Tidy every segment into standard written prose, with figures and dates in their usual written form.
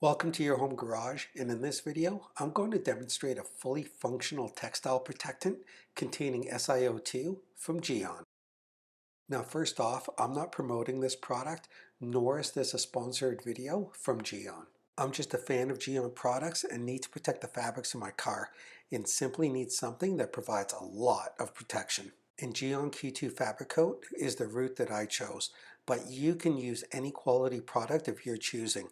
Welcome to your home garage, and in this video I'm going to demonstrate a fully functional textile protectant containing SiO2 from Gyeon. Now first off, I'm not promoting this product, nor is this a sponsored video from Gyeon. I'm just a fan of Gyeon products and need to protect the fabrics in my car and simply need something that provides a lot of protection. And Gyeon Q2 Fabric Coat is the route that I chose, but you can use any quality product of your choosing,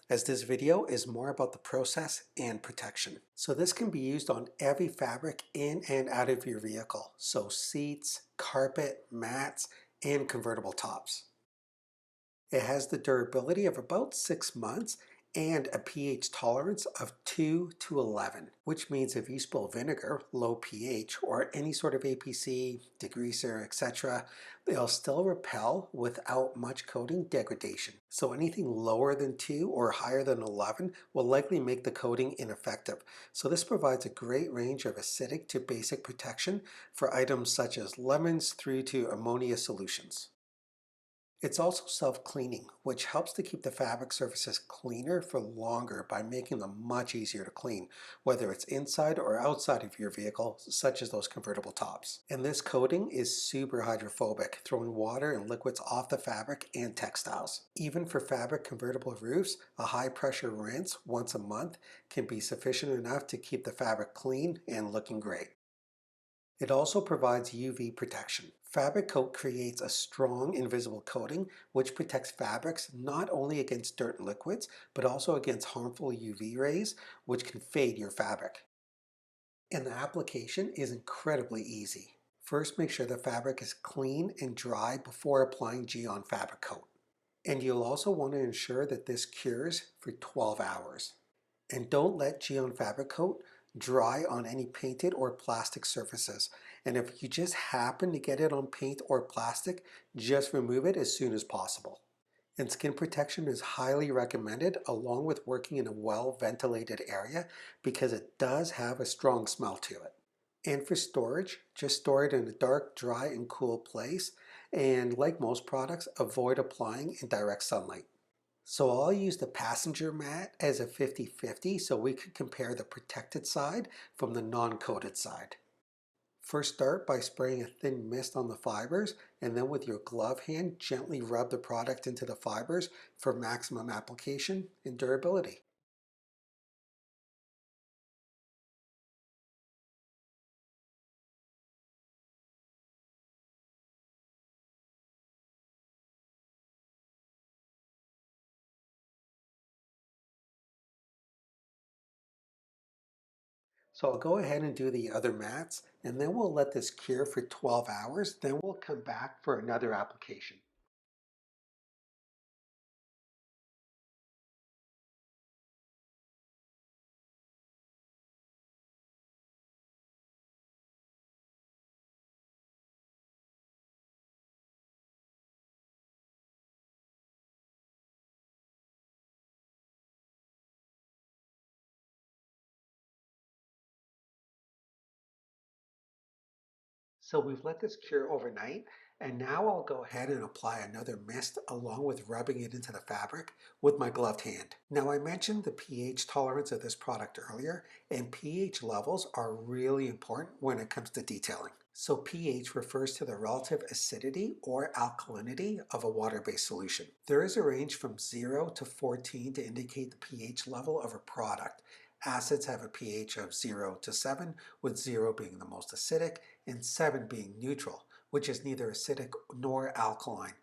as this video is more about the process and protection. So this can be used on every fabric in and out of your vehicle. So seats, carpet, mats, and convertible tops. It has the durability of about 6 months and a pH tolerance of 2 to 11, which means if you spill vinegar, low pH, or any sort of APC, degreaser, etc., they'll still repel without much coating degradation. So anything lower than 2 or higher than 11 will likely make the coating ineffective. So this provides a great range of acidic to basic protection for items such as lemons through to ammonia solutions. It's also self-cleaning, which helps to keep the fabric surfaces cleaner for longer by making them much easier to clean, whether it's inside or outside of your vehicle, such as those convertible tops. And this coating is super hydrophobic, throwing water and liquids off the fabric and textiles. Even for fabric convertible roofs, a high-pressure rinse once a month can be sufficient enough to keep the fabric clean and looking great. It also provides UV protection. Fabric Coat creates a strong invisible coating which protects fabrics not only against dirt and liquids, but also against harmful UV rays which can fade your fabric. And the application is incredibly easy. First, make sure the fabric is clean and dry before applying Gyeon Fabric Coat. And you'll also want to ensure that this cures for 12 hours. And don't let Gyeon Fabric Coat dry on any painted or plastic surfaces. And if you just happen to get it on paint or plastic, just remove it as soon as possible. And skin protection is highly recommended along with working in a well-ventilated area because it does have a strong smell to it. And for storage, just store it in a dark, dry, and cool place. And like most products, avoid applying in direct sunlight. So I'll use the passenger mat as a 50-50 so we can compare the protected side from the non-coated side. First, start by spraying a thin mist on the fibers, and then with your glove hand gently rub the product into the fibers for maximum application and durability. So I'll go ahead and do the other mats, and then we'll let this cure for 12 hours, then we'll come back for another application. So we've let this cure overnight, and now I'll go ahead and apply another mist along with rubbing it into the fabric with my gloved hand. Now I mentioned the pH tolerance of this product earlier, and pH levels are really important when it comes to detailing. So pH refers to the relative acidity or alkalinity of a water-based solution. There is a range from 0 to 14 to indicate the pH level of a product. Acids have a pH of 0 to 7, with 0 being the most acidic and 7 being neutral, which is neither acidic nor alkaline.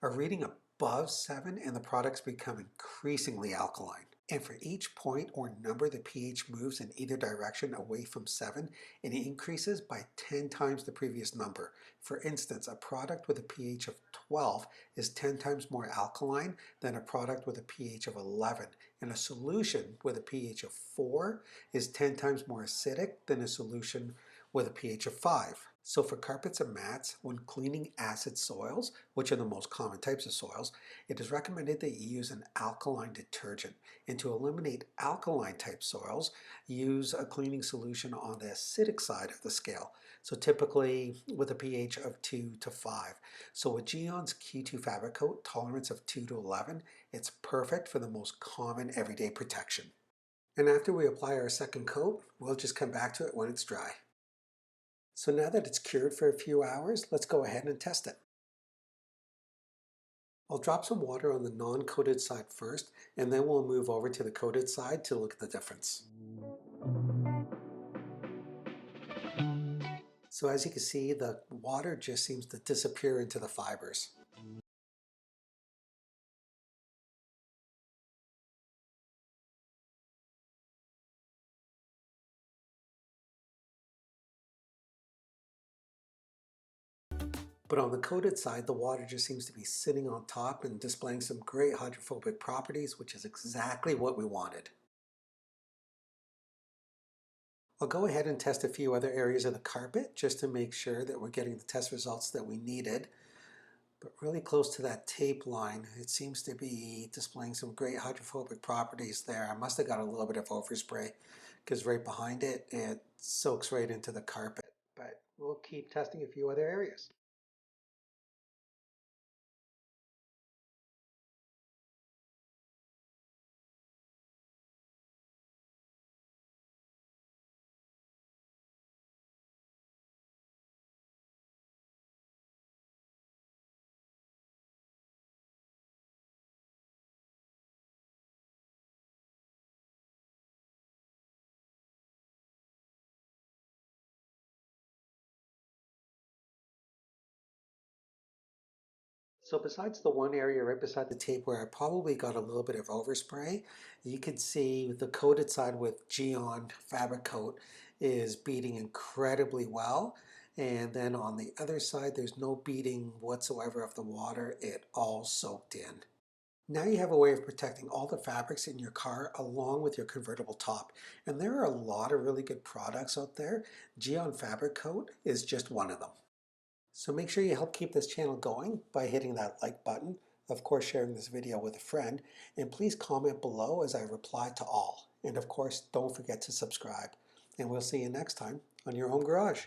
A reading above 7 and the products become increasingly alkaline. And for each point or number the pH moves in either direction away from 7, it increases by 10 times the previous number. For instance, a product with a pH of 12 is 10 times more alkaline than a product with a pH of 11, and a solution with a pH of 4 is 10 times more acidic than a solution with a pH of 5. So for carpets and mats, when cleaning acid soils, which are the most common types of soils, it is recommended that you use an alkaline detergent. And to eliminate alkaline type soils, use a cleaning solution on the acidic side of the scale. So typically with a pH of 2 to 5. So with Gyeon's Q2 Fabric Coat tolerance of 2 to 11, it's perfect for the most common everyday protection. And after we apply our second coat, we'll just come back to it when it's dry. So now that it's cured for a few hours, let's go ahead and test it. I'll drop some water on the non-coated side first, and then we'll move over to the coated side to look at the difference. So as you can see, the water just seems to disappear into the fibers. But on the coated side, the water just seems to be sitting on top and displaying some great hydrophobic properties, which is exactly what we wanted. I'll go ahead and test a few other areas of the carpet just to make sure that we're getting the test results that we needed. But really close to that tape line, it seems to be displaying some great hydrophobic properties there. I must have got a little bit of overspray because right behind it, it soaks right into the carpet. But we'll keep testing a few other areas. So besides the one area right beside the tape where I probably got a little bit of overspray, you can see the coated side with Gyeon Fabric Coat is beading incredibly well. And then on the other side, there's no beading whatsoever of the water. It all soaked in. Now you have a way of protecting all the fabrics in your car along with your convertible top. And there are a lot of really good products out there. Gyeon Fabric Coat is just one of them. So make sure you help keep this channel going by hitting that like button, of course sharing this video with a friend, and please comment below as I reply to all. And of course, don't forget to subscribe. And we'll see you next time on your home garage.